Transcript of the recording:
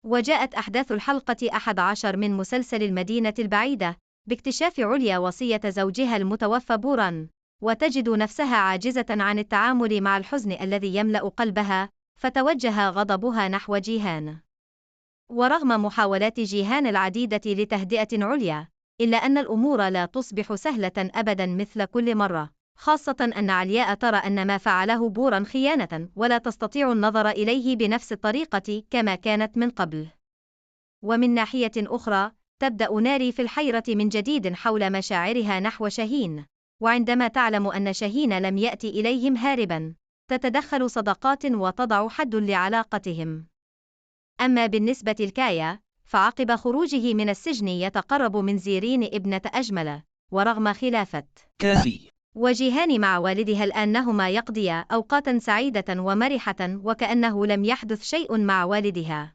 وجاءت أحداث الحلقة 11 من مسلسل المدينة البعيدة باكتشاف عليا وصية زوجها المتوفى بوران، وتجد نفسها عاجزة عن التعامل مع الحزن الذي يملأ قلبها، فتوجه غضبها نحو جيهان. ورغم محاولات جيهان العديدة لتهدئة عليا، إلا أن الأمور لا تصبح سهلة أبدا مثل كل مرة، خاصة أن علياء ترى أن ما فعله بوران خيانة ولا تستطيع النظر إليه بنفس الطريقة كما كانت من قبل. ومن ناحية أخرى، تبدأ ناري في الحيرة من جديد حول مشاعرها نحو شاهين، وعندما تعلم أن شاهين لم يأتي إليهم هاربا، تتدخل صداقات وتضع حد لعلاقتهم. أما بالنسبة لكايا، فعقب خروجه من السجن يتقرب من زيرين ابنة أجمل، ورغم خلافة كافي وجيهان مع والدها الآنهما يقضيا أوقاتا سعيدة ومرحة وكأنه لم يحدث شيء مع والدها.